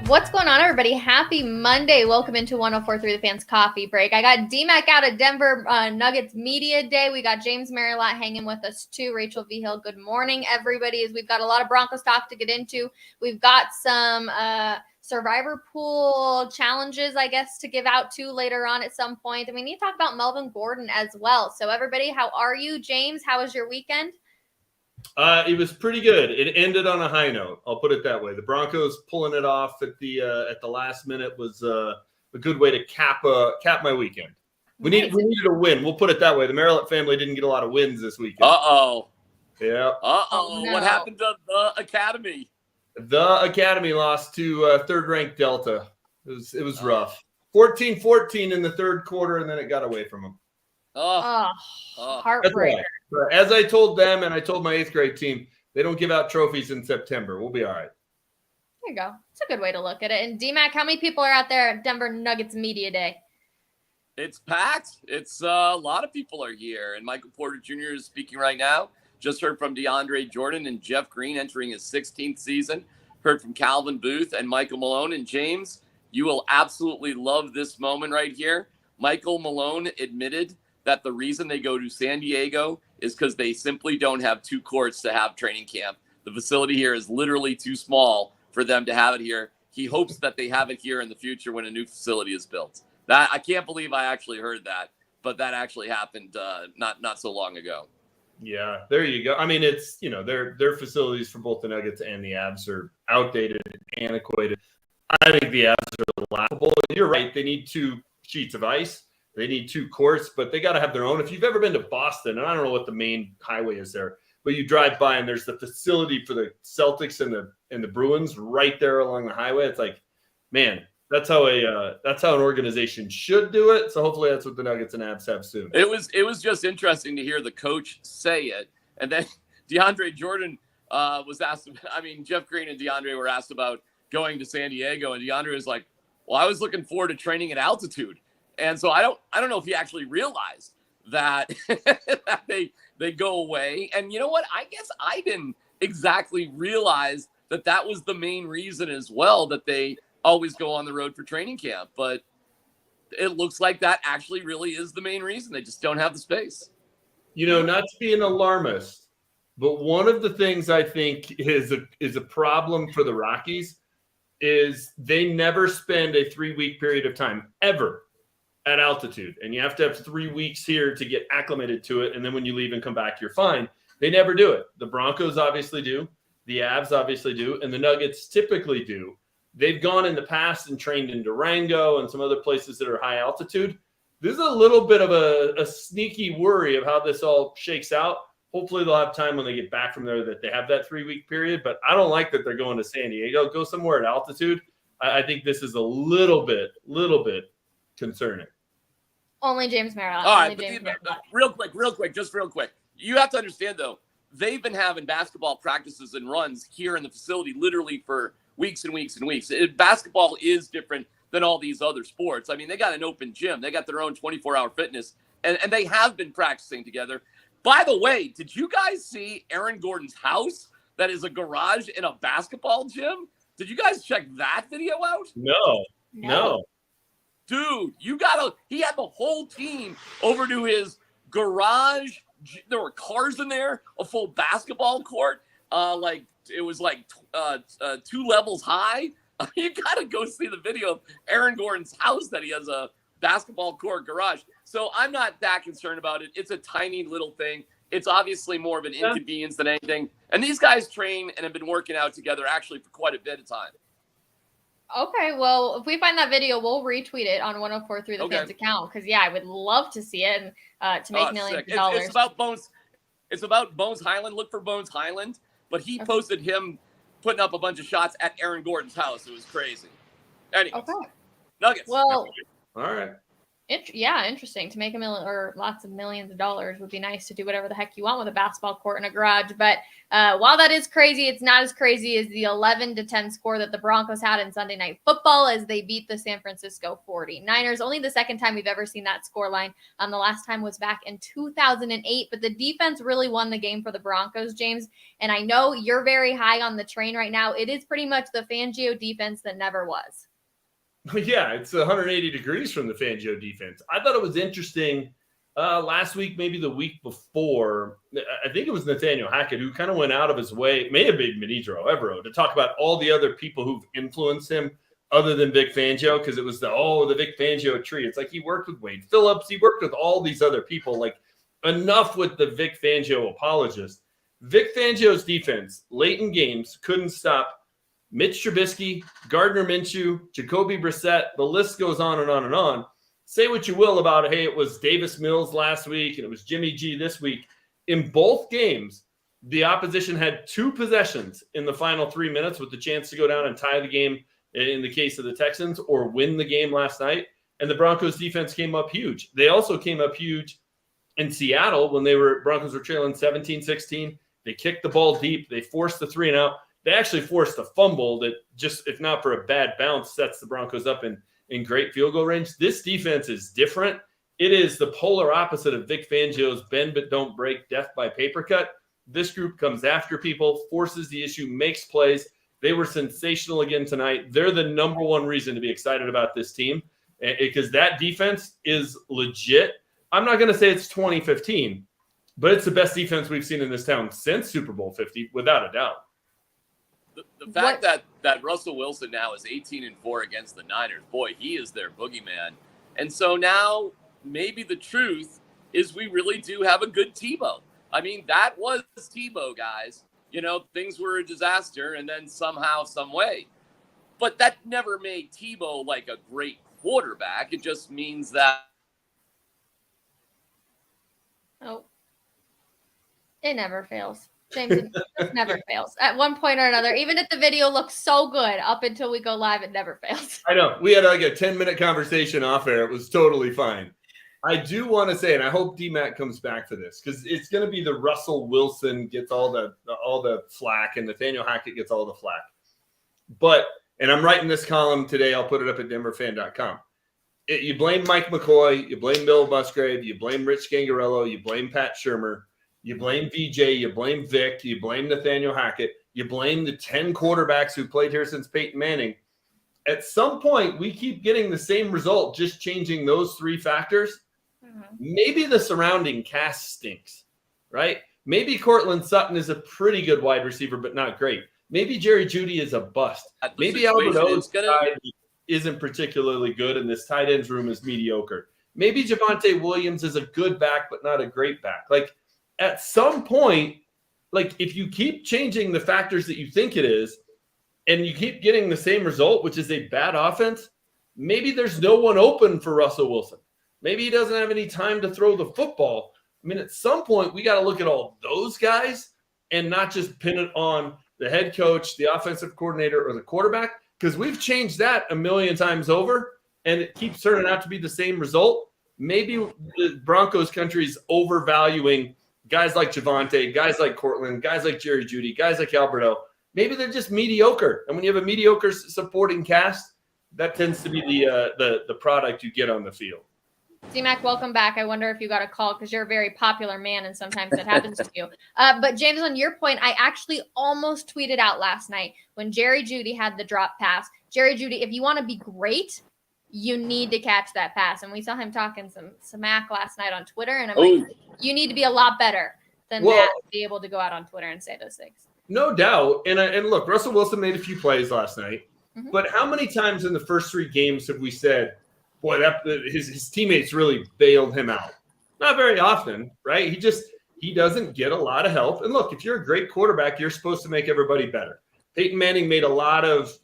What's going on, everybody? Happy Monday. Welcome into 104.3 The Fans Coffee Break. I got D-Mac out at Denver Nuggets Media Day. We got James Marilot hanging with us too. Rachel Vigil, good morning, everybody. As we've got a lot of Broncos talk to get into. We've got some survivor pool challenges, I guess, to give out to later on at some point. And we need to talk about Melvin Gordon as well. So everybody, how are you? James, how was your weekend? It was pretty good. It ended on a high note. I'll put it that way. The Broncos pulling it off at the last minute was a good way to cap my weekend. We needed a win. We'll put it that way. The Maryland family didn't get a lot of wins this weekend. Yeah. Oh, no. What happened to the Academy? The Academy lost to third-ranked Delta. It was rough. 14-14 in the third quarter, and then it got away from them. Heartbreaker. As I told them, and I told my 8th grade team, they don't give out trophies in September. We'll be all right. There you go. It's a good way to look at it. And D-Mac, how many people are out there at Denver Nuggets Media Day? It's packed. It's a lot of people are here. And Michael Porter Jr. is speaking right now. Just heard from DeAndre Jordan and Jeff Green entering his 16th season. Heard from Calvin Booth and Michael Malone. And James, you will absolutely love this moment right here. Michael Malone admitted that the reason they go to San Diego is because they simply don't have 2 courts to have training camp. The facility here is literally too small for them to have it here. He hopes that they have it here in the future when a new facility is built. That I can't believe I actually heard that, but that actually happened not so long ago. Yeah, there you go. I mean, it's, their facilities for both the Nuggets and the Abs are outdated, antiquated. I think the Abs are laughable. You're right. They need 2 sheets of ice. They need 2 courts, but they got to have their own. If you've ever been to Boston, and I don't know what the main highway is there, but you drive by and there's the facility for the Celtics and the Bruins right there along the highway. It's like, man, that's how an organization should do it. So hopefully that's what the Nuggets and Abs have soon. It was just interesting to hear the coach say it, and then DeAndre Jordan was asked. I mean, Jeff Green and DeAndre were asked about going to San Diego, and DeAndre was like, "Well, I was looking forward to training at altitude." And so I don't know if he actually realized that that they go away. And you know what? I guess I didn't exactly realize that was the main reason as well, that they always go on the road for training camp. But it looks like that actually really is the main reason. They just don't have the space. Not to be an alarmist, but one of the things I think is a problem for the Rockies is they never spend a 3-week period of time ever at altitude, and you have to have 3 weeks here to get acclimated to it, and then when you leave and come back, you're fine. They never do it. The Broncos obviously do, the Abs obviously do, and the Nuggets typically do. They've gone in the past and trained in Durango and some other places that are high altitude. There's a little bit of a sneaky worry of how this all shakes out. Hopefully they'll have time when they get back from there that they have that 3-week period, but I don't like that they're going to San Diego. Go somewhere at altitude. I think this is a little bit concerning. Only James Marilot. All right, real quick. You have to understand, though, they've been having basketball practices and runs here in the facility literally for weeks and weeks and weeks. Basketball is different than all these other sports. I mean, they got an open gym. They got their own 24-hour fitness, and they have been practicing together. By the way, did you guys see Aaron Gordon's house that is a garage in a basketball gym? Did you guys check that video out? No. Dude, he had the whole team over to his garage. There were cars in there, a full basketball court. It was 2 levels high. You got to go see the video of Aaron Gordon's house that he has a basketball court garage. So I'm not that concerned about it. It's a tiny little thing. It's obviously more of an inconvenience than anything. And these guys train and have been working out together actually for quite a bit of time. Okay, well, if we find that video, we'll retweet it on 104.3 The Fans account, because I would love to see it and to make millions of dollars. It's about Bones. It's about Bones Highland. Look for Bones Highland. But he posted him putting up a bunch of shots at Aaron Gordon's house. It was crazy. Anyway, Nuggets. Well, all right. Interesting. To make lots of millions of dollars would be nice to do whatever the heck you want with a basketball court in a garage. But while that is crazy, it's not as crazy as the 11-10 score that the Broncos had in Sunday Night Football as they beat the San Francisco 49ers. Only the second time we've ever seen that scoreline. The last time was back in 2008. But the defense really won the game for the Broncos, James. And I know you're very high on the train right now. It is pretty much the Fangio defense that never was. Yeah, it's 180 degrees from the Fangio defense. I thought it was interesting last week, maybe the week before. I think it was Nathaniel Hackett who kind of went out of his way, may have been Benito Evero, to talk about all the other people who've influenced him other than Vic Fangio, because it was the Vic Fangio tree. It's like he worked with Wade Phillips. He worked with all these other people. Like, enough with the Vic Fangio apologist. Vic Fangio's defense, late in games, couldn't stop Mitch Trubisky, Gardner Minshew, Jacoby Brissett. The list goes on and on and on. Say what you will about it. Hey, it was Davis Mills last week and it was Jimmy G this week. In both games, the opposition had 2 possessions in the final 3 minutes with the chance to go down and tie the game in the case of the Texans, or win the game last night. And the Broncos defense came up huge. They also came up huge in Seattle when Broncos were trailing 17-16. They kicked the ball deep. They forced the 3-and-out. They actually forced a fumble that just, if not for a bad bounce, sets the Broncos up in great field goal range. This defense is different. It is the polar opposite of Vic Fangio's bend but don't break, death by paper cut. This group comes after people, forces the issue, makes plays. They were sensational again tonight. They're the number one reason to be excited about this team, because that defense is legit. I'm not going to say it's 2015, but it's the best defense we've seen in this town since Super Bowl 50, without a doubt. The fact that Russell Wilson now is 18-4 against the Niners, boy, he is their boogeyman. And so now maybe the truth is we really do have a good Tebow. I mean, that was Tebow, guys. You know, things were a disaster, and then somehow, some way. But that never made Tebow like a great quarterback. It just means that. Oh, it never fails. James, it never fails. At one point or another, even if the video looks so good up until we go live, it never fails. I know. We had like a 10-minute conversation off air. It was totally fine. I do want to say, and I hope D-Mac comes back for this, because it's going to be the Russell Wilson gets all the flack and Nathaniel Hackett gets all the flack. But, and I'm writing this column today, I'll put it up at denverfan.com. You blame Mike McCoy, you blame Bill Musgrave, you blame Rich Gangarello, you blame Pat Shurmur, you blame VJ, you blame Vic, you blame Nathaniel Hackett, you blame the 10 quarterbacks who played here since Peyton Manning. At some point, we keep getting the same result, just changing those 3 factors. Mm-hmm. Maybe the surrounding cast stinks, right? Maybe Cortland Sutton is a pretty good wide receiver, but not great. Maybe Jerry Jeudy is a bust. Maybe Albert O's isn't particularly good, and this tight ends room is mediocre. Maybe Javonte Williams is a good back, but not a great back. Like, at some point, like, if you keep changing the factors that you think it is, and you keep getting the same result, which is a bad offense, maybe there's no one open for Russell Wilson. Maybe he doesn't have any time to throw the football. I mean, at some point, we got to look at all those guys and not just pin it on the head coach, the offensive coordinator, or the quarterback, because we've changed that a million times over, and it keeps turning out to be the same result. Maybe the Broncos country is overvaluing guys like Javonte, guys like Cortland, guys like Jerry Jeudy, guys like Alberto. Maybe they're just mediocre. And when you have a mediocre supporting cast, that tends to be the product you get on the field. C-Mac, welcome back. I wonder if you got a call because you're a very popular man and sometimes that happens to you. But James, on your point, I actually almost tweeted out last night when Jerry Jeudy had the drop pass. Jerry Jeudy, if you want to be great, you need to catch that pass. And we saw him talking some smack last night on Twitter. And I'm like, you need to be a lot better than that to be able to go out on Twitter and say those things. No doubt. And look, Russell Wilson made a few plays last night. Mm-hmm. But how many times in the first 3 games have we said, boy, his teammates really bailed him out? Not very often, right? He doesn't get a lot of help. And look, if you're a great quarterback, you're supposed to make everybody better. Peyton Manning made a lot of,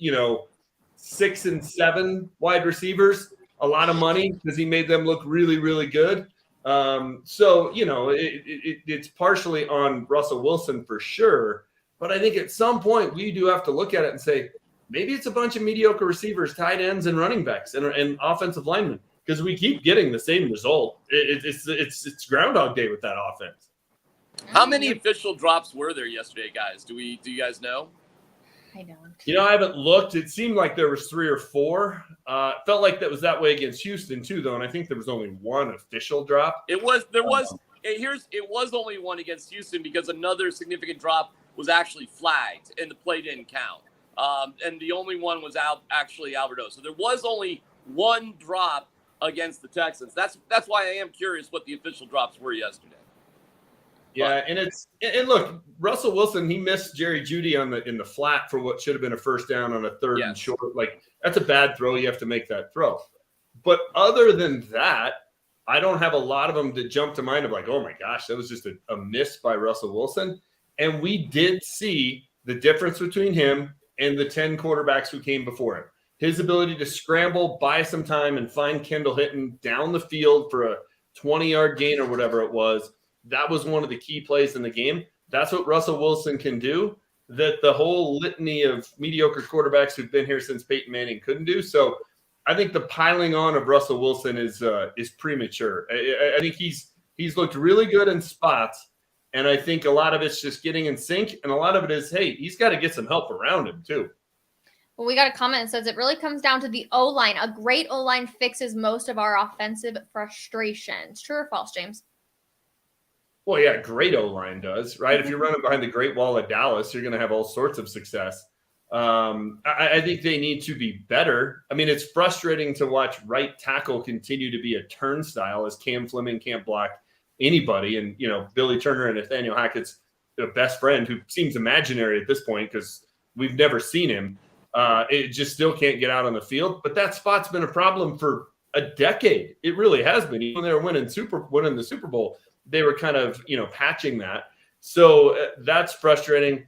6 and 7 wide receivers a lot of money because he made them look really, really good. So, it's partially on Russell Wilson for sure. But I think at some point we do have to look at it and say, maybe it's a bunch of mediocre receivers, tight ends, and running backs and offensive linemen. because we keep getting the same result. It's Groundhog Day with that offense. How many official drops were there yesterday, guys? Do you guys know? I don't. I haven't looked. It seemed like there was 3 or 4. It felt like that was that way against Houston too, though, and I think there was only 1 official drop. It was only 1 against Houston because another significant drop was actually flagged and the play didn't count. And the only one was Alberto. So there was only 1 drop against the Texans. That's why I am curious what the official drops were yesterday. Yeah, and look, Russell Wilson, he missed Jerry Jeudy in the flat for what should have been a first down on a 3rd and short. Like, that's a bad throw. You have to make that throw. But other than that, I don't have a lot of them that jump to mind of like, oh my gosh, that was just a miss by Russell Wilson. And we did see the difference between him and the 10 quarterbacks who came before him. His ability to scramble, buy some time, and find Kendall Hinton down the field for a 20-yard gain or whatever it was. That was one of the key plays in the game. That's what Russell Wilson can do that the whole litany of mediocre quarterbacks who've been here since Peyton Manning couldn't do. So I think the piling on of Russell Wilson is premature. I think he's looked really good in spots, and I think a lot of it's just getting in sync, and a lot of it is, hey, he's got to get some help around him too. Well, we got a comment that says it really comes down to the O-line. A great O-line fixes most of our offensive frustrations. True or false, James? Well, yeah, great O-line does, right? If you're running behind the Great Wall of Dallas, you're going to have all sorts of success. I think they need to be better. I mean, it's frustrating to watch right tackle continue to be a turnstile as Cam Fleming can't block anybody. And, Billy Turner and Nathaniel Hackett's best friend, who seems imaginary at this point because we've never seen him, it just still can't get out on the field. But that spot's been a problem for a decade. It really has been. Even when they were winning the Super Bowl, they were kind of, patching that. So that's frustrating.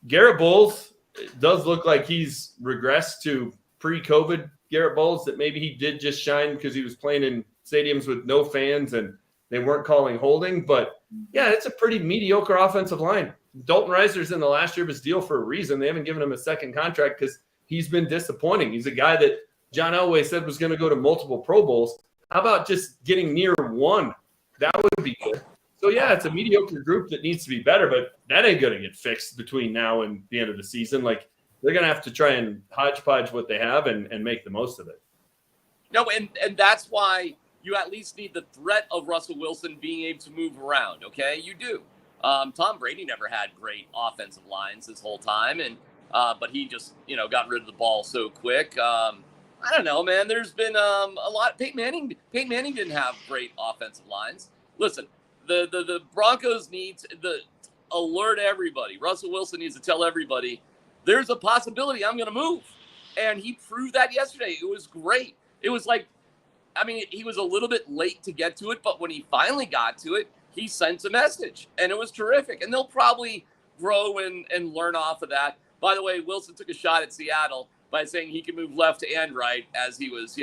Garrett Bowles does look like he's regressed to pre-COVID Garrett Bowles, that maybe he did just shine because he was playing in stadiums with no fans and they weren't calling holding. But, yeah, it's a pretty mediocre offensive line. Dalton Reiser's in the last year of his deal for a reason. They haven't given him a second contract because he's been disappointing. He's a guy that John Elway said was going to go to multiple Pro Bowls. How about just getting near 1? That would be good. So, yeah, it's a mediocre group that needs to be better, but that ain't going to get fixed between now and the end of the season. Like, they're going to have to try and hodgepodge what they have and make the most of it. No, and that's why you at least need the threat of Russell Wilson being able to move around, okay? You do. Tom Brady never had great offensive lines this whole time, and but he just, got rid of the ball so quick. I don't know, man. There's been a lot. Peyton Manning didn't have great offensive lines. Listen, the Broncos need to alert everybody. Russell Wilson needs to tell everybody there's a possibility I'm going to move. And he proved that yesterday. It was great. It was like, he was a little bit late to get to it, but when he finally got to it, he sent a message, and it was terrific. And they'll probably grow and learn off of that. By the way, Wilson took a shot at Seattle by saying he can move left and right as he was,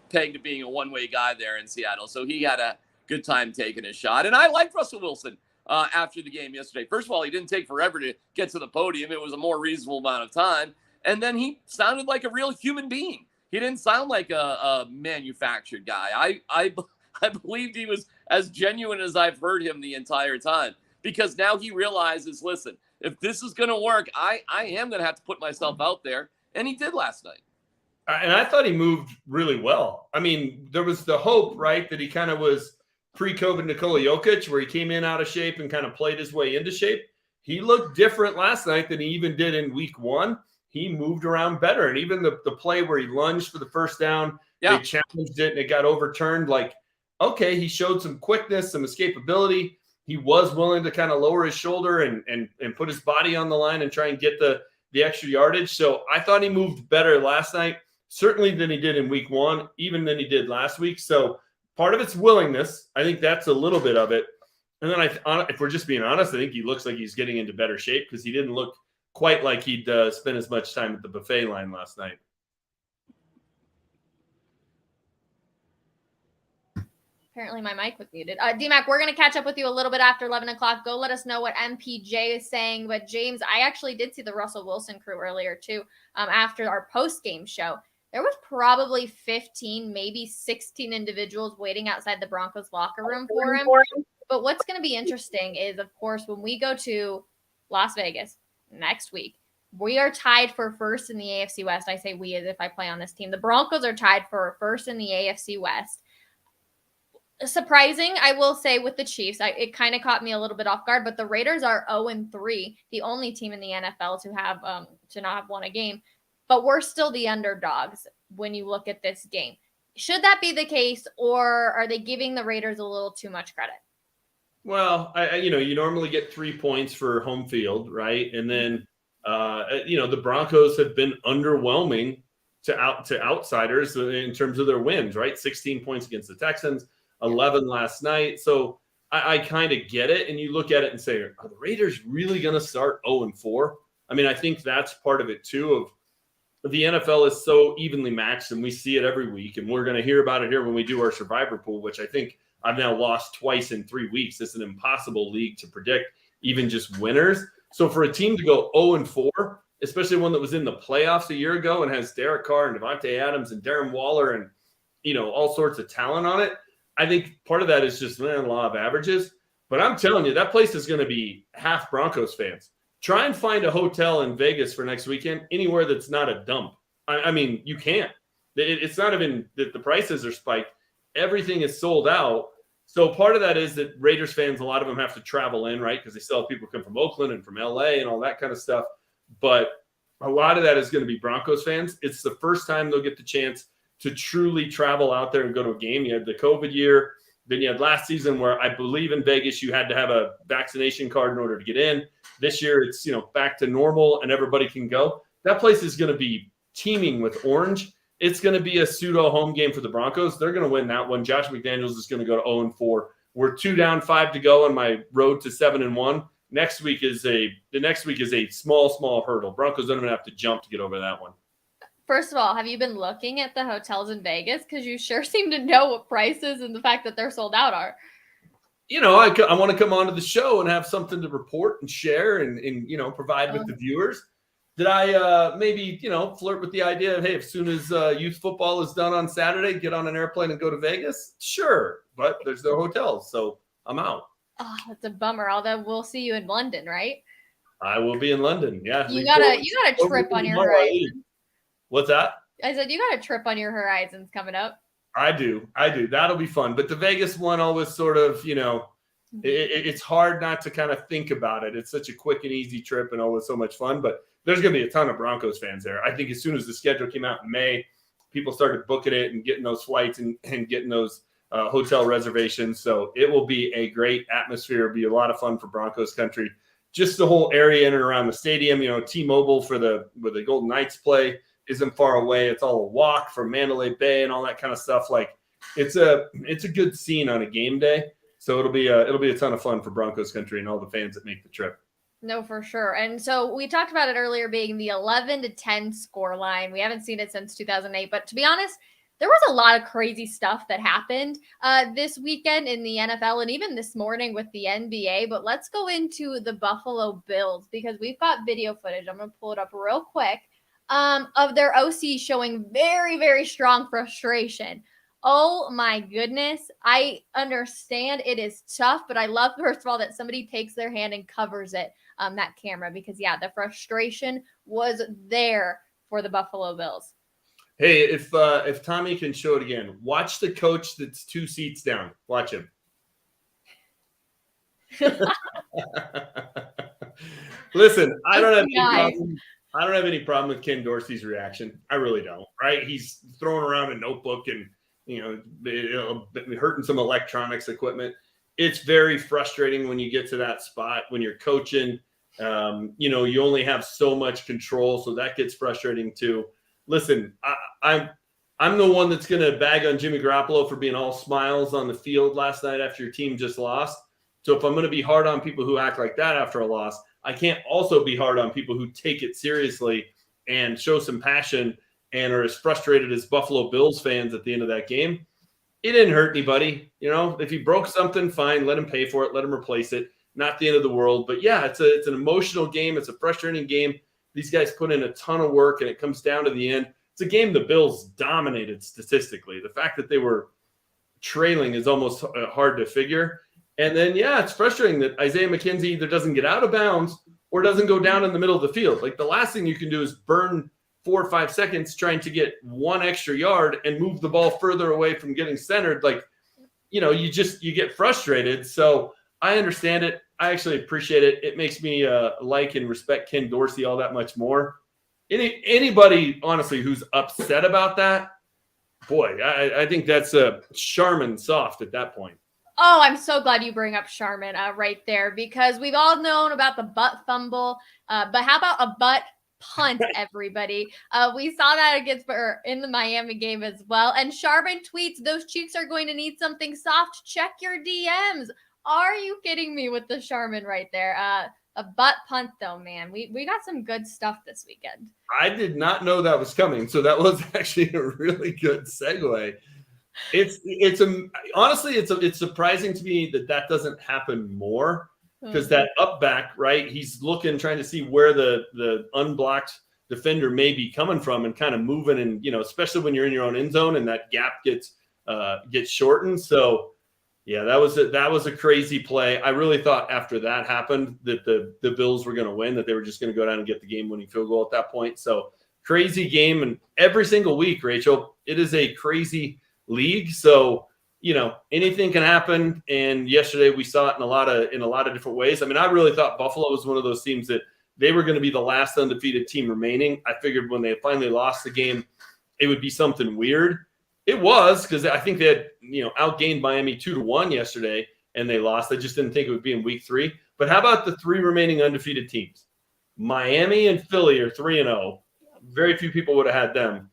pegged to being a one-way guy there in Seattle. So he had a good time taking his shot. And I liked Russell Wilson after the game yesterday. First of all, he didn't take forever to get to the podium. It was a more reasonable amount of time. And then he sounded like a real human being. He didn't sound like a manufactured guy. I believed he was as genuine as I've heard him the entire time, because now he realizes, listen, if this is going to work, I am going to have to put myself out there. And he did last night. And I thought he moved really well. I mean, there was the hope, right, that he kind of was pre-COVID Nikola Jokic, where he came in out of shape and kind of played his way into shape. He looked different last night than he even did in week 1. He moved around better. And even the play where he lunged for the first down, They challenged it and it got overturned. Like, okay, he showed some quickness, some escapability. He was willing to kind of lower his shoulder and put his body on the line and try and get the extra yardage. So I thought he moved better last night, certainly than he did in week 1, even than he did last week. So part of it's willingness. I think that's a little bit of it. And then if we're just being honest, I think he looks like he's getting into better shape because he didn't look quite like he'd spent as much time at the buffet line last night. Apparently my mic was muted. D-Mac, we're going to catch up with you a little bit after 11 o'clock. Go let us know what MPJ is saying. But James, I actually did see the Russell Wilson crew earlier too after our post-game show. there was probably 15, maybe 16 individuals waiting outside the Broncos locker room for him. But what's going to be interesting is, of course, when we go to Las Vegas next week, we are tied for first in the AFC West. I say we as if I play on this team. The Broncos are tied for first in the AFC West. Surprising, I will say, with the Chiefs. It kind of caught me a little bit off guard, but the Raiders are 0-3, the only team in the NFL to have to not have won a game. But we're still the underdogs when you look at this game. Should that be the case, or are they giving the Raiders a little too much credit? Well, you normally get 3 points for home field, right? And then, the Broncos have been underwhelming to outsiders in terms of their wins, right? 16 points against the Texans, 11 last night. So I kind of get it. And you look at it and say, are the Raiders really going to start 0-4? I mean, I think that's part of it too. Of the NFL is so evenly matched, and we see it every week. And we're going to hear about it here when we do our survivor pool, which I think I've now lost twice in 3 weeks. It's an impossible league to predict, even just winners. So for a team to go 0-4, especially one that was in the playoffs a year ago and has Derek Carr and Devontae Adams and Darren Waller and, all sorts of talent on it, I think part of that is just law of averages. But I'm telling you, that place is going to be half Broncos fans. Try and find a hotel in Vegas for next weekend, anywhere that's not a dump. I mean, you can't. It's not even that the prices are spiked. Everything is sold out. So part of that is that Raiders fans, a lot of them have to travel in, right? Because they still have people come from Oakland and from LA and all that kind of stuff. But a lot of that is going to be Broncos fans. It's the first time they'll get the chance to truly travel out there and go to a game. You had the COVID year. Then you had last season where I believe in Vegas, you had to have a vaccination card in order to get in. This year it's, back to normal and everybody can go. That place is going to be teeming with orange. It's going to be a pseudo home game for the Broncos. They're going to win that one. Josh McDaniels is going to go to 0-4. We're 2 down, 5 to go on my road to 7-1. Next week is a small hurdle. Broncos don't even have to jump to get over that one. First of all, have you been looking at the hotels in Vegas? Because you sure seem to know what prices and the fact that they're sold out are. I want to come onto the show and have something to report and share and provide with the viewers. Did I maybe, flirt with the idea of, hey, as soon as youth football is done on Saturday, get on an airplane and go to Vegas? Sure, but there's no hotels, so I'm out. Oh, that's a bummer. Although we'll see you in London, right? I will be in London. Yeah. You got a trip on your horizon. What's that? I said you got a trip on your horizons coming up. I do. That'll be fun. But the Vegas one always sort of, it's hard not to kind of think about it. It's such a quick and easy trip and always so much fun. But there's going to be a ton of Broncos fans there. I think as soon as the schedule came out in May, people started booking it and getting those flights and getting those hotel reservations. So it will be a great atmosphere. It'll be a lot of fun for Broncos country. Just the whole area in and around the stadium, T-Mobile where the Golden Knights play isn't far away. It's all a walk from Mandalay Bay and all that kind of stuff. Like it's a good scene on a game day. So it'll be a ton of fun for Broncos country and all the fans that make the trip. No, for sure. And so we talked about it earlier being the 11-10 score line. We haven't seen it since 2008, but to be honest, there was a lot of crazy stuff that happened this weekend in the NFL and even this morning with the NBA. But let's go into the Buffalo Bills because we've got video footage. I'm going to pull it up real quick of their OC showing very, very strong frustration. Oh my goodness. I understand it is tough, but I love, first of all, that somebody takes their hand and covers it, that camera, because the frustration was there for the Buffalo Bills. Hey, if Tommy can show it again, watch the coach that's 2 seats down. Watch him. Listen, I don't have any problem with Ken Dorsey's reaction. I really don't. Right? He's throwing around a notebook and hurting some electronics equipment. It's very frustrating when you get to that spot when you're coaching. You only have so much control, so that gets frustrating too. Listen, I'm the one that's going to bag on Jimmy Garoppolo for being all smiles on the field last night after your team just lost. So if I'm going to be hard on people who act like that after a loss, I can't also be hard on people who take it seriously and show some passion and are as frustrated as Buffalo Bills fans at the end of that game. It didn't hurt anybody. If he broke something, fine, let him pay for it, let him replace it. Not the end of the world. But yeah, it's an emotional game. It's a frustrating game. These guys put in a ton of work, and it comes down to the end. it's a game the Bills dominated statistically. The fact that they were trailing is almost hard to figure. And then, yeah, it's frustrating that Isaiah McKenzie either doesn't get out of bounds or doesn't go down in the middle of the field. Like, the last thing you can do is burn 4 or 5 seconds trying to get 1 extra yard and move the ball further away from getting centered. Like, you get frustrated. So I understand it. I actually appreciate it. It makes me like and respect Ken Dorsey all that much more. Anybody, honestly, who's upset about that, boy, I think that's Charmin soft at that point. Oh, I'm so glad you bring up Charmin right there, because we've all known about the butt fumble, but how about a butt punt, everybody? We saw that in the Miami game as well. And Charmin tweets, "Those cheeks are going to need something soft. Check your DMs." Are you kidding me with the Charmin right there? A butt punt, though, man. We got some good stuff this weekend. I did not know that was coming, so that was actually a really good segue. Honestly, it's surprising to me that doesn't happen more, because that up back, right, he's trying to see where the unblocked defender may be coming from and kind of moving, and especially when you're in your own end zone and that gap gets shortened. So yeah, that was a crazy play. I really thought after that happened that the Bills were going to win, that they were just going to go down and get the game-winning field goal at that point. So crazy game, and every single week, Rachel, it is a crazy league. So, anything can happen. And yesterday we saw it in a lot of different ways. I mean, I really thought Buffalo was one of those teams that they were going to be the last undefeated team remaining. I figured when they finally lost the game, it would be something weird. It was, because I think they had, outgained Miami 2-1 yesterday and they lost. I just didn't think it would be in week 3. But how about the 3 remaining undefeated teams? Miami and Philly are 3-0. Very few people would have had them.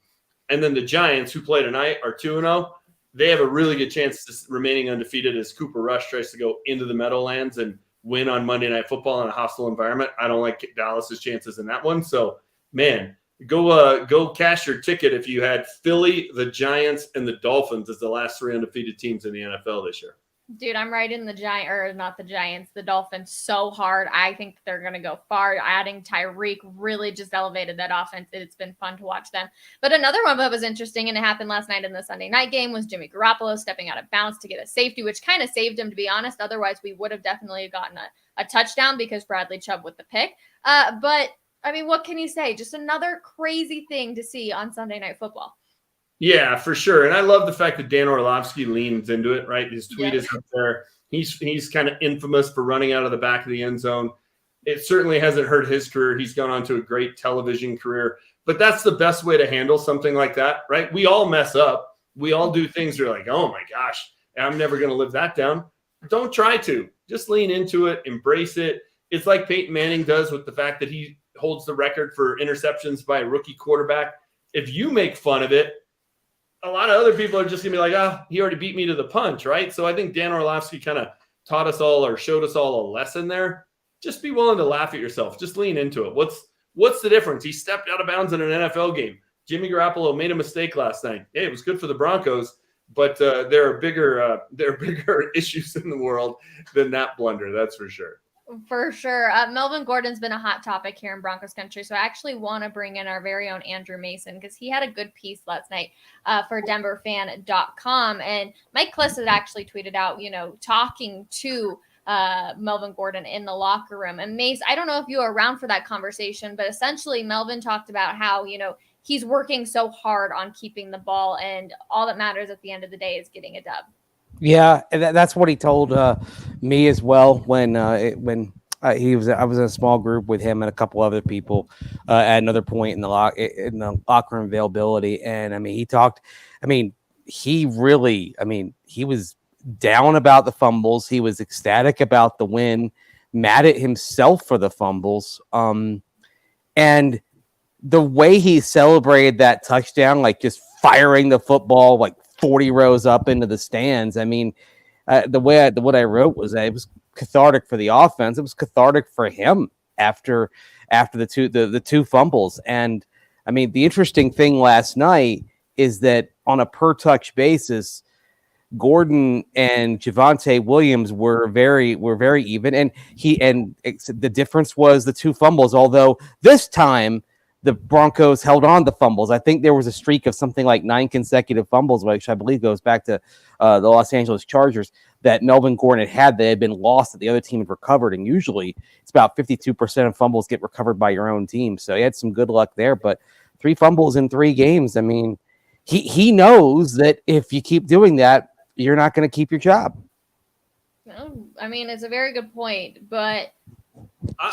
And then the Giants, who play tonight, are 2-0. They have a really good chance to remaining undefeated as Cooper Rush tries to go into the Meadowlands and win on Monday Night Football in a hostile environment. I don't like Dallas's chances in that one. So, man, go cash your ticket if you had Philly, the Giants, and the Dolphins as the last 3 undefeated teams in the NFL this year. Dude, I'm right in the Dolphins so hard. I think they're going to go far. Adding Tyreek really just elevated that offense. It's been fun to watch them. But another one that was interesting, and it happened last night in the Sunday night game, was Jimmy Garoppolo stepping out of bounds to get a safety, which kind of saved him, to be honest. Otherwise, we would have definitely gotten a touchdown because Bradley Chubb with the pick. But, I mean, what can you say? Just another crazy thing to see on Sunday Night Football. Yeah, for sure. And I love the fact that Dan Orlovsky leans into it, right? His tweet is up there. He's kind of infamous for running out of the back of the end zone. It certainly hasn't hurt his career. He's gone on to a great television career. But that's the best way to handle something like that, right? We all mess up. We all do things that are like, oh my gosh, I'm never going to live that down. Don't try to. Just lean into it. Embrace it. It's like Peyton Manning does with the fact that he holds the record for interceptions by a rookie quarterback. If you make fun of it, a lot of other people are just going to be like, he already beat me to the punch, right? So I think Dan Orlovsky kind of taught us all, or showed us all, a lesson there. Just be willing to laugh at yourself. Just lean into it. What's the difference? He stepped out of bounds in an NFL game. Jimmy Garoppolo made a mistake last night. Hey, it was good for the Broncos, but there are bigger issues in the world than that blunder. That's for sure. For sure. Melvin Gordon's been a hot topic here in Broncos country. So I actually want to bring in our very own Andrew Mason, because he had a good piece last night for DenverFan.com. And Mike Kliss had actually tweeted out, talking to Melvin Gordon in the locker room. And Mace, I don't know if you were around for that conversation, but essentially Melvin talked about how, he's working so hard on keeping the ball, and all that matters at the end of the day is getting a dub. Yeah, that's what he told me as well when I was in a small group with him and a couple other people at another point in the locker room availability. And I mean, he talked. I mean, he was down about the fumbles. He was ecstatic about the win, mad at himself for the fumbles. And the way he celebrated that touchdown, like just firing the football like 40 rows up into the stands. I mean, what I wrote was that it was cathartic for the offense. It was cathartic for him after the two fumbles. And I mean, the interesting thing last night is that on a per touch basis, Gordon and Javonte Williams were very even, and the difference was the two fumbles. Although this time the Broncos held on to fumbles. I think there was a streak of something like 9 consecutive fumbles, which I believe goes back to the Los Angeles Chargers, that Melvin Gordon had been lost that the other team had recovered. And usually it's about 52% of fumbles get recovered by your own team. So he had some good luck there, but 3 fumbles in 3 games. I mean, he knows that if you keep doing that, you're not going to keep your job. No, I mean, it's a very good point, but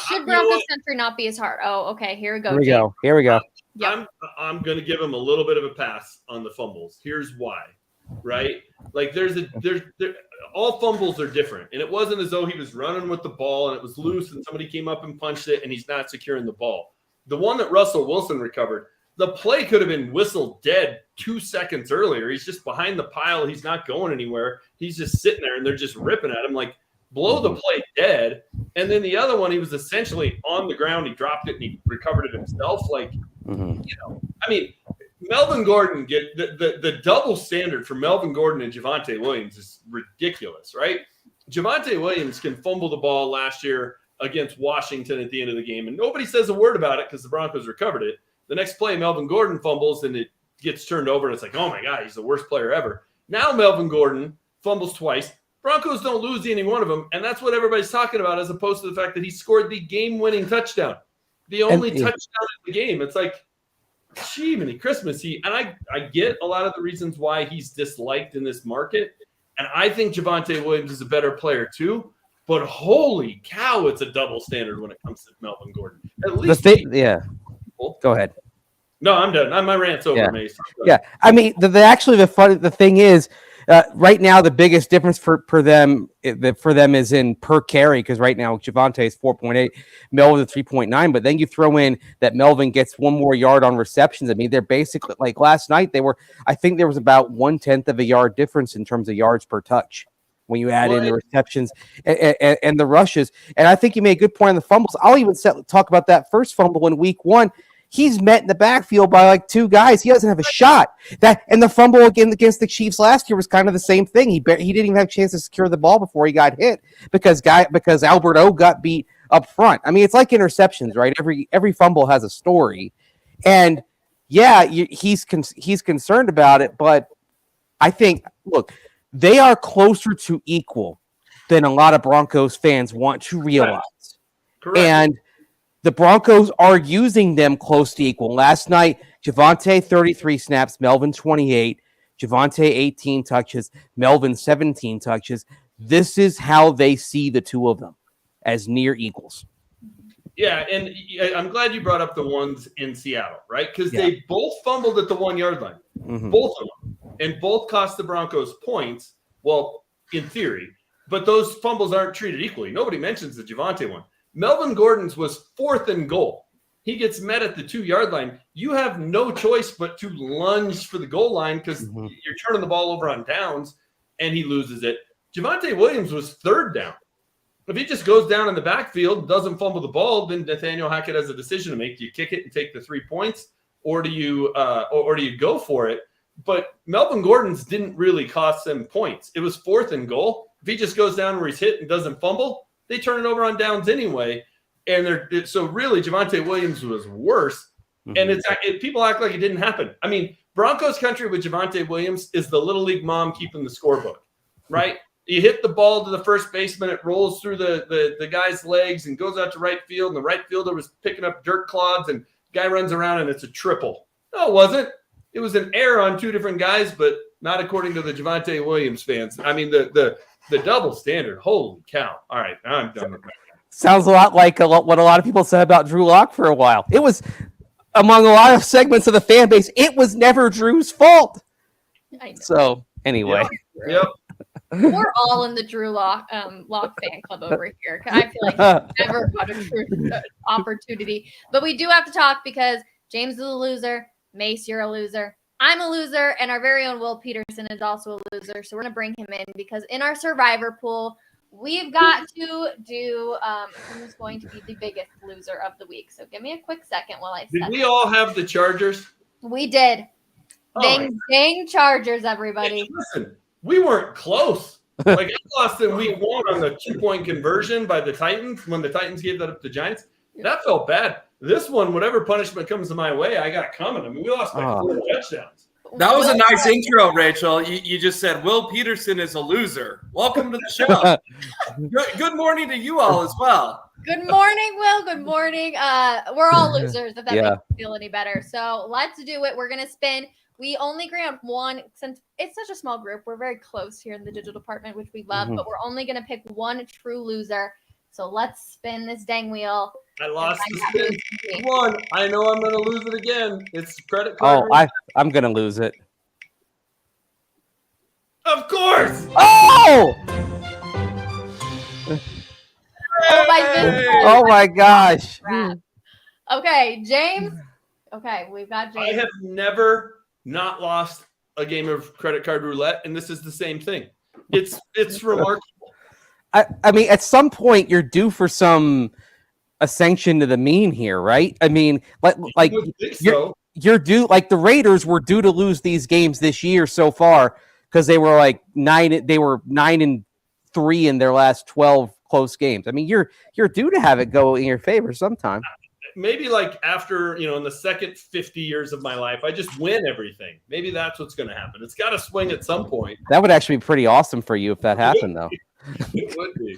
should you know Broncos what? country not be as hard? Oh, okay. Here we go. Here we go. Yep. I'm going to give him a little bit of a pass on the fumbles. Here's why, right? Like all fumbles are different, and it wasn't as though he was running with the ball and it was loose and somebody came up and punched it and he's not securing the ball. The one that Russell Wilson recovered, the play could have been whistled dead 2 seconds earlier. He's just behind the pile. He's not going anywhere. He's just sitting there, and they're just ripping at him. Like, blow the play dead. And then the other one, he was essentially on the ground. He dropped it, and he recovered it himself. Like, I mean, Melvin Gordon, the double standard for Melvin Gordon and Javonte Williams is ridiculous, right? Javonte Williams can fumble the ball last year against Washington at the end of the game, and nobody says a word about it because the Broncos recovered it. The next play, Melvin Gordon fumbles, and it gets turned over, and it's like, oh, my God, he's the worst player ever. Now Melvin Gordon fumbles twice. Broncos don't lose any one of them, and that's what everybody's talking about as opposed to the fact that he scored the game-winning touchdown, the only touchdown in the game. It's like, gee, many Christmas. I get a lot of the reasons why he's disliked in this market, and I think Javonte Williams is a better player too, but holy cow, it's a double standard when it comes to Melvin Gordon. At least Go ahead. No, I'm done. My rant's over, Mace. Yeah, I mean, the thing is, right now the biggest difference for them is in per carry, because right now Javonte is 4.8, Melvin is 3.9, but then you throw in that Melvin gets 1 more yard on receptions. I mean, they're basically like last night. I think there was about 1/10 of a yard difference in terms of yards per touch when you add in the receptions and the rushes. And I think you made a good point on the fumbles. I'll even talk about that first fumble in week 1. He's met in the backfield by like 2 guys. He doesn't have a shot. And the fumble against the Chiefs last year was kind of the same thing. He didn't even have a chance to secure the ball before he got hit because Albert O got beat up front. I mean, it's like interceptions, right? Every fumble has a story, and he's concerned about it. But I think, look, they are closer to equal than a lot of Broncos fans want to realize. Correct. And the Broncos are using them close to equal. Last night, Javonte 33 snaps, Melvin 28, Javonte 18 touches, Melvin 17 touches. This is how they see the two of them, as near equals. Yeah, and I'm glad you brought up the ones in Seattle, right? Because they both fumbled at the 1 yard line, both of them, and both cost the Broncos points. Well, in theory, but those fumbles aren't treated equally. Nobody mentions the Javonte one. Melvin Gordon's was 4th and goal. He gets met at the 2 yard line. You have no choice but to lunge for the goal line because you're turning the ball over on downs, and he loses it. Javonte Williams was 3rd down. If he just goes down in the backfield, doesn't fumble the ball, then Nathaniel Hackett has a decision to make. Do you kick it and take the 3 points, or do you go for it? But Melvin Gordon's didn't really cost them points. It was 4th and goal. If he just goes down where he's hit and doesn't fumble, they turn it over on downs anyway. And so really Javonte Williams was worse. And people act like it didn't happen. I mean, Broncos country with Javonte Williams is the little league mom keeping the scorebook, right? You hit the ball to the first baseman, it rolls through the guy's legs and goes out to right field, and the right fielder was picking up dirt clods, and guy runs around and it's a triple. No, it wasn't. It was an error on 2 different guys, but not according to the Javonte Williams fans. I mean, the double standard. Holy cow. All right, now I'm done with that. Sounds a lot like what a lot of people said about Drew Lock for a while. It was, among a lot of segments of the fan base, it was never Drew's fault. So, anyway. Yep. We're all in the Drew Lock fan club over here. I feel like I never got a true opportunity. But we do have to talk because James is a loser. Mace, you're a loser. I'm a loser. And our very own Will Peterson is also a loser. So we're going to bring him in because in our survivor pool, we've got to do who's going to be the biggest loser of the week. So give me a quick second while I Did we all have the Chargers? We did. Dang Chargers, everybody. Hey, listen, we weren't close. Like, I lost in week 1 on the 2-point conversion by the Titans when the Titans gave that up to the Giants. That felt bad. This one, whatever punishment comes my way, I got coming. I mean, we lost by 4 touchdowns. That was a nice intro, Rachel. You just said, Will Peterson is a loser. Welcome to the show. Good morning to you all as well. Good morning, Will. Good morning. We're all losers, if that makes you feel any better. So let's do it. We're going to spin. We only grant one, since it's such a small group. We're very close here in the digital department, which we love, but we're only going to pick one true loser. So let's spin this dang wheel. I lost the spin. Come on. I know I'm going to lose it again. It's credit card. Oh, I'm going to lose it. Of course. Oh! Oh my gosh. Okay, James. Okay, we've got James. I have never not lost a game of credit card roulette, and this is the same thing. It's remarkable. I mean, at some point, you're due for some ascension to the mean here, right? I mean, like you're due. Like the Raiders were due to lose these games this year so far because they were like 9-3 in their last 12 close games. I mean, you're due to have it go in your favor sometime. Maybe like after, in the second 50 years of my life, I just win everything. Maybe that's what's going to happen. It's got to swing at some point. That would actually be pretty awesome for you if that happened, though. It would be.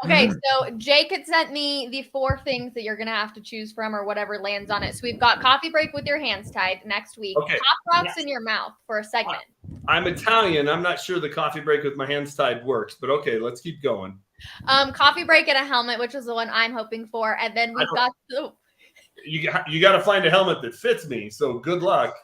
Okay, so Jake had sent me the 4 things that you're going to have to choose from or whatever lands on it. So we've got coffee break with your hands tied next week. Okay. Pop rocks in your mouth for a segment. I'm Italian. I'm not sure the coffee break with my hands tied works, but okay, let's keep going. Coffee break and a helmet, which is the one I'm hoping for. And then we've got you got to find a helmet that fits me. So good luck.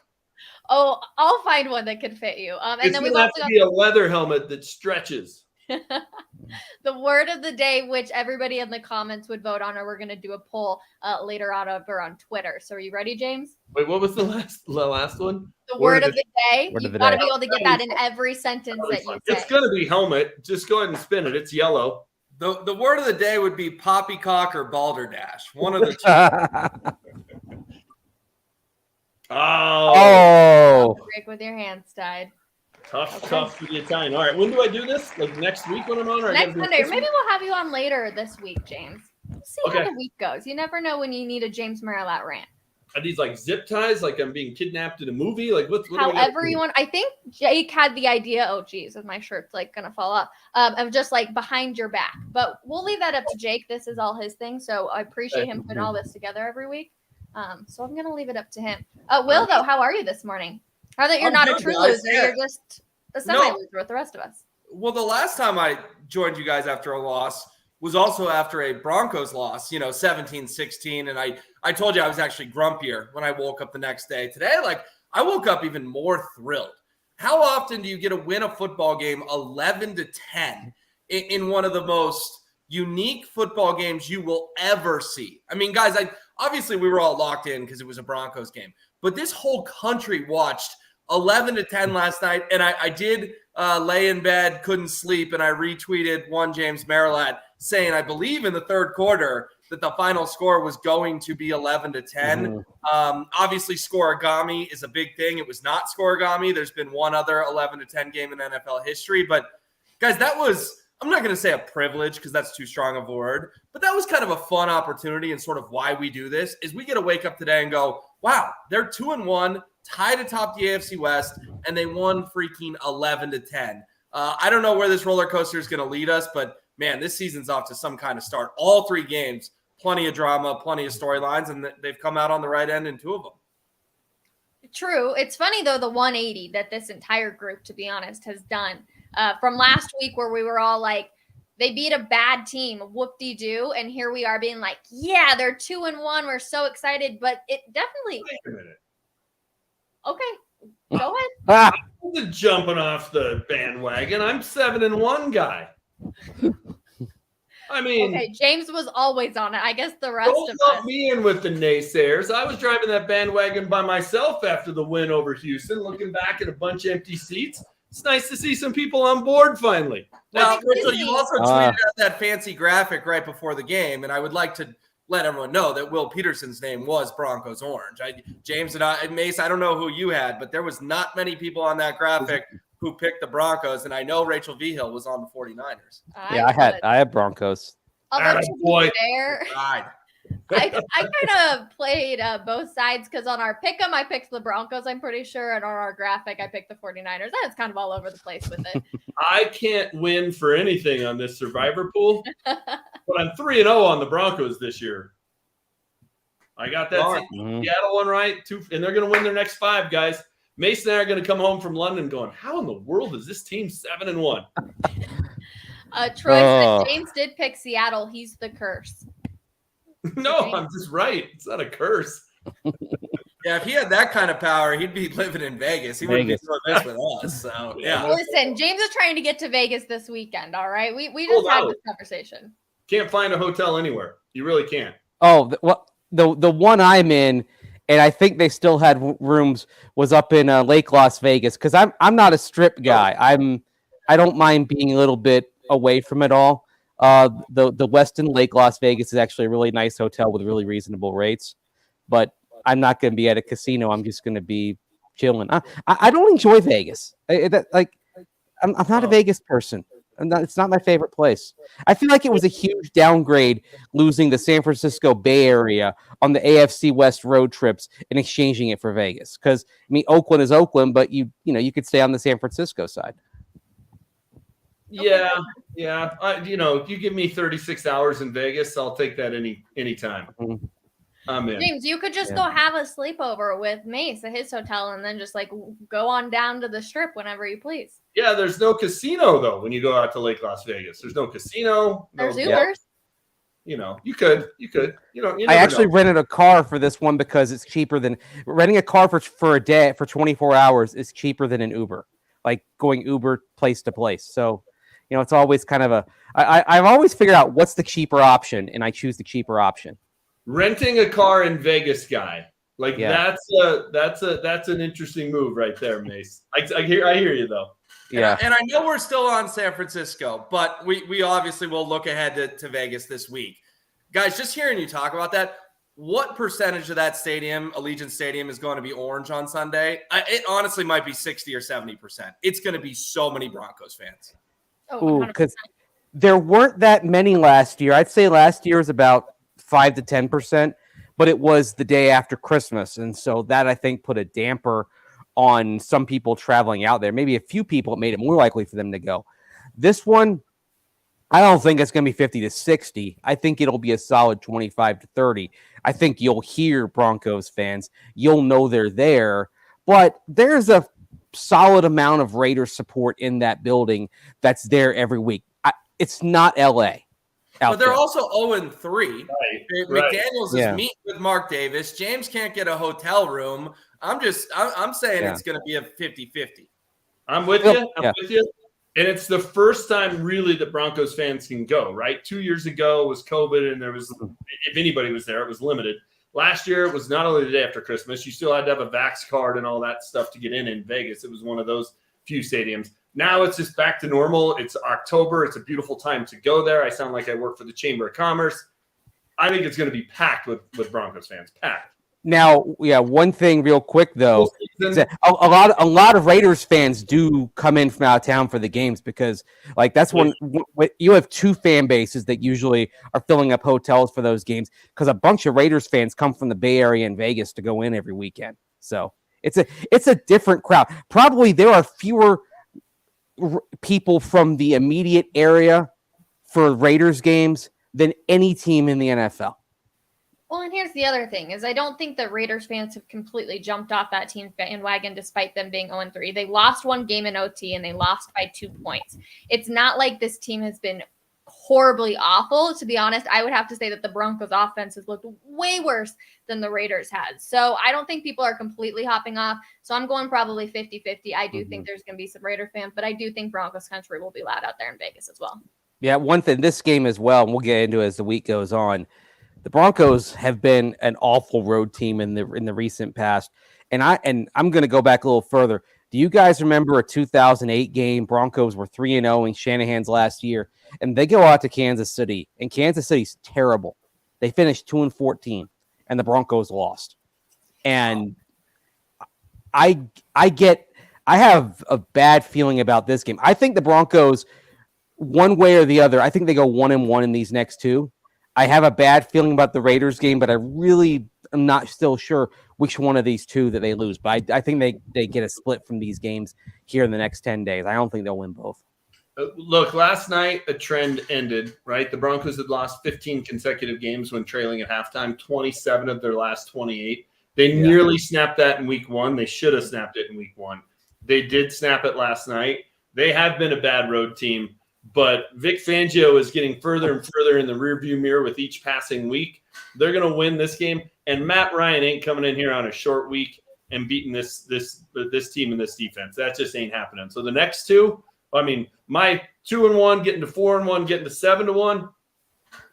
Oh, I'll find one that could fit you. And then we've have also to be a leather helmet that stretches. The word of the day, which everybody in the comments would vote on, or we're going to do a poll later on over on Twitter. So are you ready, James? Wait, what was the last one? The word of the day. You've got to be able to get that in every sentence that you say. It's going to be helmet. Just go ahead and spin it. It's yellow. The word of the day would be poppycock or balderdash. One of the two. Oh. Break with your hands tied. Tough for the Italian. All right, when do I do this? Like next week when I'm on? Or next Monday. Or maybe we'll have you on later this week, James. We'll see how the week goes. You never know when you need a James Marilat rant. Are these like zip ties? Like I'm being kidnapped in a movie? Like what however you want. I think Jake had the idea. Oh, geez, my shirt's like gonna fall off. Of just like behind your back. But we'll leave that up to Jake. This is all his thing. So I appreciate him putting all this together every week. So I'm gonna leave it up to him. Will, though, how are you this morning? Now that you're not a true loser, you're just a semi-loser with the rest of us. Well, the last time I joined you guys after a loss was also after a Broncos loss, 17-16. And I told you I was actually grumpier when I woke up the next day. Today, I woke up even more thrilled. How often do you get to win a football game 11-10 in one of the most unique football games you will ever see? I mean, guys, obviously we were all locked in because it was a Broncos game, but this whole country watched 11-10 last night, and I did lay in bed, couldn't sleep, and I retweeted one James Marilat saying, I believe in the third quarter that the final score was going to be 11-10. Obviously, scoregami is a big thing. It was not scoregami. There's been one other 11-10 game in NFL history, but guys, that was, I'm not going to say a privilege because that's too strong of a word, but that was kind of a fun opportunity, and sort of why we do this is we get to wake up today and go, wow, they're 2-1. Tied atop the AFC West, and they won freaking 11-10. I don't know where this roller coaster is going to lead us, but man, this season's off to some kind of start. All 3 games, plenty of drama, plenty of storylines, and they've come out on the right end in 2 of them. True. It's funny, though, the 180 that this entire group, to be honest, has done. From last week where we were all like, they beat a bad team, whoop-de-doo, and here we are being like, yeah, they're 2-1. We're so excited, but it definitely – Wait a minute. Okay, go ahead. I wasn't jumping off the bandwagon. I'm 7-1 guy. I mean, okay, James was always on it. I guess the rest don't of lump us. me in with the naysayers. I was driving that bandwagon by myself after the win over Houston, looking back at a bunch of empty seats. It's nice to see some people on board finally. Now, Rachel, you also tweeted out that fancy graphic right before the game, and I would like to let everyone know that Will Peterson's name was Broncos Orange. James and Mace, I don't know who you had, but there was not many people on that graphic who picked the Broncos, and I know Rachel Vihill was on the 49ers. I had Broncos. Although to be fair, I kind of played both sides because on our pick'em, I picked the Broncos, I'm pretty sure. And on our graphic, I picked the 49ers. That's kind of all over the place with it. I can't win for anything on this survivor pool, but I'm 3-0 on the Broncos this year. I got that Seattle one right, and they're going to win their next 5, guys. Mason and I are going to come home from London going, how in the world is this team 7-1? Troy said James did pick Seattle. He's the curse. No, I'm just right. It's not a curse. Yeah, if he had that kind of power, he'd be living in Vegas. He wouldn't be doing this with us. So, yeah. Listen, James is trying to get to Vegas this weekend, all right? We just had this conversation. Can't find a hotel anywhere. You really can't. Oh, the one I'm in, and I think they still had rooms, was up in Lake Las Vegas, because I'm not a strip guy. I don't mind being a little bit away from it all. The Westin Lake Las Vegas is actually a really nice hotel with really reasonable rates, but I'm not going to be at a casino. I'm just going to be chilling. I don't enjoy Vegas. I'm not a Vegas person. It's not my favorite place. I feel like it was a huge downgrade losing the San Francisco Bay Area on the AFC West road trips and exchanging it for Vegas. Because Oakland is Oakland, but you could stay on the San Francisco side. Yeah. You give me 36 hours in Vegas, I'll take that anytime. I'm in. James, you could just go have a sleepover with Mace at his hotel and then just go on down to the strip whenever you please. Yeah, there's no casino though when you go out to Lake Las Vegas. There's no casino. There's Ubers. You could. I actually rented a car for this one because it's cheaper than renting a car for a day for 24 hours is cheaper than an Uber, like going Uber place to place. So, it's always kind of I've always figured out what's the cheaper option, and I choose the cheaper option. Renting a car in Vegas, guy. That's an interesting move right there, Mace. I hear you though. Yeah. And I know we're still on San Francisco, but we obviously will look ahead to Vegas this week. Guys, just hearing you talk about that, what percentage of that stadium, Allegiant Stadium, is going to be orange on Sunday? It honestly might be 60 or 70%. It's going to be so many Broncos fans. Because there weren't that many last year. I'd say last year was about 5 to 10%, but it was the day after Christmas. And so that, I think, put a damper on some people traveling out there. Maybe a few people, it made it more likely for them to go. This one, I don't think it's going to be 50 to 60. I think it'll be a solid 25 to 30. I think you'll hear Broncos fans. You'll know they're there, but there's a solid amount of Raiders support in that building that's there every week. It's not LA. But they're also 0-3. Right. McDaniels is meeting with Mark Davis. James can't get a hotel room. I'm saying it's going to be a 50-50. I'm with you. With you. And it's the first time really that Broncos fans can go, right? 2 years ago was COVID, and there was, if anybody was there, it was limited. Last year, it was not only the day after Christmas. You still had to have a Vax card and all that stuff to get in Vegas. It was one of those few stadiums. Now it's just back to normal. It's October. It's a beautiful time to go there. I sound like I work for the Chamber of Commerce. I think it's going to be packed with Broncos fans. Packed. Now, one thing real quick, though, is that a lot of Raiders fans do come in from out of town for the games because, that's when you have two fan bases that usually are filling up hotels for those games because a bunch of Raiders fans come from the Bay Area and Vegas to go in every weekend. So it's a different crowd. Probably there are fewer people from the immediate area for Raiders games than any team in the NFL. Well, and here's the other thing is I don't think the Raiders fans have completely jumped off that team bandwagon despite them being 0-3. They lost one game in OT and they lost by 2 points. It's not like this team has been horribly awful. To be honest, I would have to say that the Broncos offense has looked way worse than the Raiders has. So I don't think people are completely hopping off. So I'm going probably 50-50. I do think there's going to be some Raider fans, but I do think Broncos country will be loud out there in Vegas as well. Yeah, one thing, this game as well, and we'll get into it as the week goes on. The Broncos have been an awful road team in the recent past, and I'm going to go back a little further. Do you guys remember a 2008 game? Broncos were 3-0 in Shanahan's last year, and they go out to Kansas City, and Kansas City's terrible. They finished 2-14, and the Broncos lost. And I have a bad feeling about this game. I think the Broncos, one way or the other, I think they go 1-1 in these next two. I have a bad feeling about the Raiders game, but I really am not still sure which one of these two that they lose. But I think they get a split from these games here in the next 10 days. I don't think they'll win both. Look, last night a trend ended, right? The Broncos had lost 15 consecutive games when trailing at halftime, 27 of their last 28. They nearly snapped that in week 1. They should have snapped it in week 1. They did snap it last night. They have been a bad road team, but Vic Fangio is getting further and further in the rearview mirror with each passing week. They're going to win this game, and Matt Ryan ain't coming in here on a short week and beating this team and this defense. That just ain't happening. So the next two, I mean, my 2-1 getting to 4-1, getting to 7-1.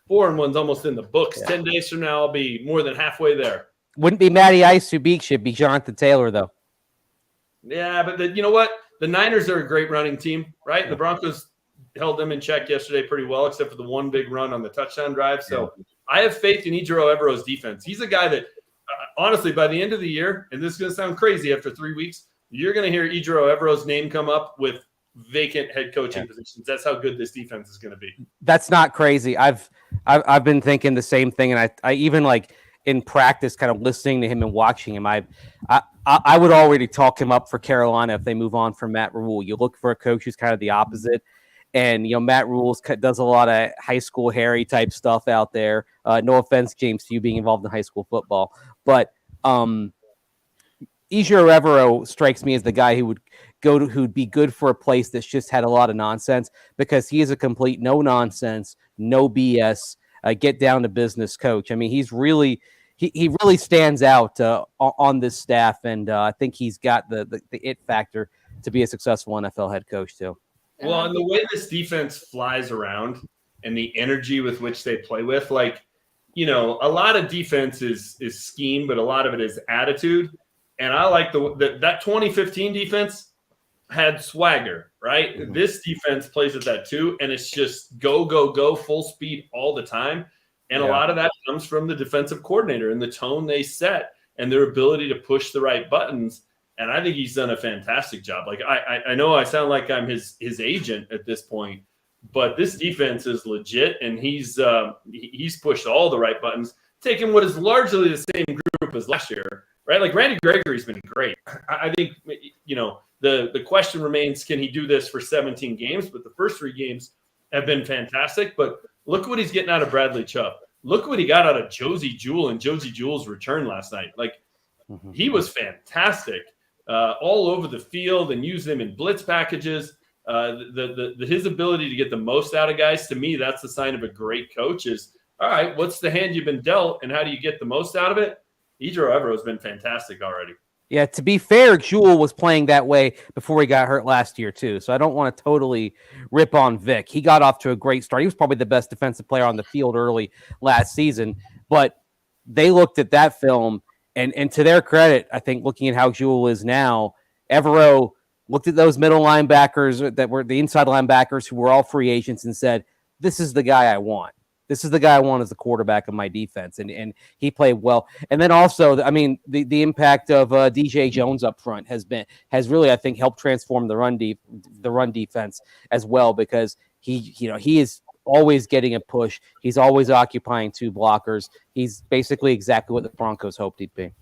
4-1's almost in the books. Yeah. 10 days from now, I'll be more than halfway there. Wouldn't be Matty Ice who beats you. It'd be Jonathan Taylor, though. Yeah, but you know what? The Niners are a great running team, right? The Broncos held them in check yesterday pretty well, except for the one big run on the touchdown drive. So I have faith in Ejiro Evero's defense. He's a guy that, honestly, by the end of the year, and this is going to sound crazy after 3 weeks, you're going to hear Ejiro Evero's name come up with vacant head coaching positions. That's how good this defense is going to be. That's not crazy. I've been thinking the same thing, and I even like in practice, kind of listening to him and watching him. I would already talk him up for Carolina if they move on from Matt Rule. You look for a coach who's kind of the opposite. And, Matt Rule does a lot of high school Harry type stuff out there. No offense, James, to you being involved in high school football. But Ejiro Evero strikes me as the guy who would who'd be good for a place that's just had a lot of nonsense, because he is a complete no nonsense, no BS, get down to business coach. I mean, he really stands out on this staff, and I think he's got the it factor to be a successful NFL head coach too. Well, and the way this defense flies around and the energy with which they play with, a lot of defense is scheme, but a lot of it is attitude. And I like that 2015 defense had swagger, right? Mm-hmm. This defense plays at that too, and it's just go, go, go, full speed all the time. And a lot of that comes from the defensive coordinator and the tone they set and their ability to push the right buttons. And I think he's done a fantastic job. I know I sound like I'm his agent at this point, but this defense is legit, and he's pushed all the right buttons, taking what is largely the same group as last year, right? Like Randy Gregory's been great. I think, the question remains, can he do this for 17 games? But the first 3 games have been fantastic. But look what he's getting out of Bradley Chubb. Look what he got out of Josie Jewell and Josie Jewell's return last night. He was fantastic all over the field, and used them in blitz packages. His ability to get the most out of guys, to me, that's the sign of a great coach is, all right, what's the hand you've been dealt, and how do you get the most out of it? Ejiro Evero has been fantastic already. Yeah, to be fair, Jewell was playing that way before he got hurt last year too. So I don't want to totally rip on Vic. He got off to a great start. He was probably the best defensive player on the field early last season. But they looked at that film, and to their credit, I think looking at how Jewell is now, Evero looked at those middle linebackers that were the inside linebackers who were all free agents and said, this is the guy I want. This is the guy I want as the quarterback of my defense, and he played well. And then also, I mean, the impact of DJ Jones up front has really, I think, helped transform the run defense as well, because he is always getting a push. He's always occupying 2 blockers. He's basically exactly what the Broncos hoped he'd be.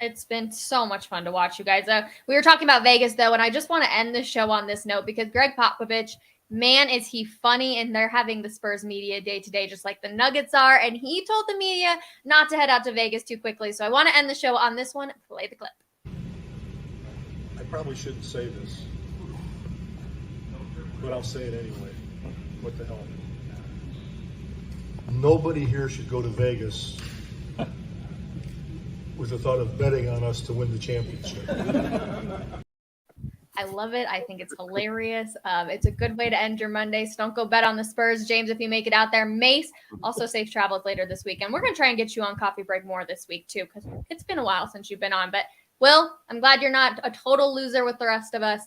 It's been so much fun to watch you guys. We were talking about Vegas, though, and I just want to end the show on this note, because Greg Popovich, man, is he funny, and they're having the Spurs media day today, just like the Nuggets are, and he told the media not to head out to Vegas too quickly. So I want to end the show on this one. Play the clip. I probably shouldn't say this, but I'll say it anyway. What the hell? Nobody here should go to Vegas with the thought of betting on us to win the championship. I love it. I think it's hilarious. It's a good way to end your Monday. So don't go bet on the Spurs, James, if you make it out there. Mace, also safe travels later this weekend. We're going to try and get you on Coffee Break more this week, too, because it's been a while since you've been on. But, Will, I'm glad you're not a total loser with the rest of us.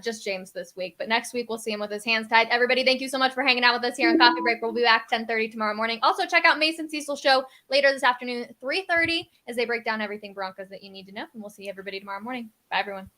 Just James this week. But next week, we'll see him with his hands tied. Everybody, thank you so much for hanging out with us here on Coffee Break. We'll be back 10:30 tomorrow morning. Also, check out Mason Cecil Show later this afternoon, 3:30, as they break down everything Broncos that you need to know. And we'll see everybody tomorrow morning. Bye, everyone.